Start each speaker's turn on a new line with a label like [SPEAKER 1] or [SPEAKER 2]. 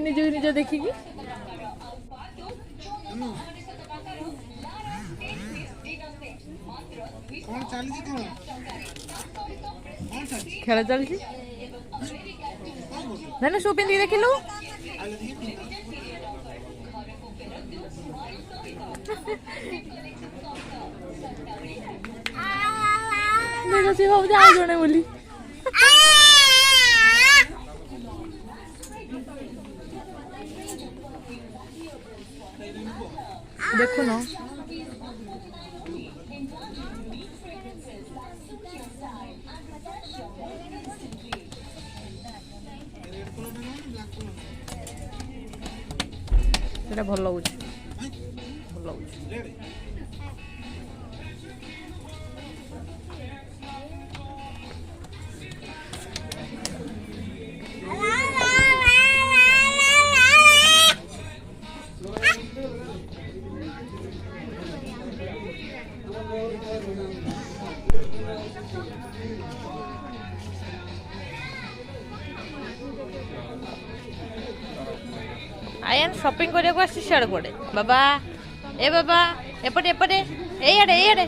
[SPEAKER 1] निज निज देखिकी खेल चलती ना शू पिंधि देखिलु सी भाव आ जड़े बोली देखो ना सेटा भल लगुच भल लगुच आयन शॉपिंग करने को आसी सियाड़े पड़े बाबा ए बाबा एपटे एपटे ए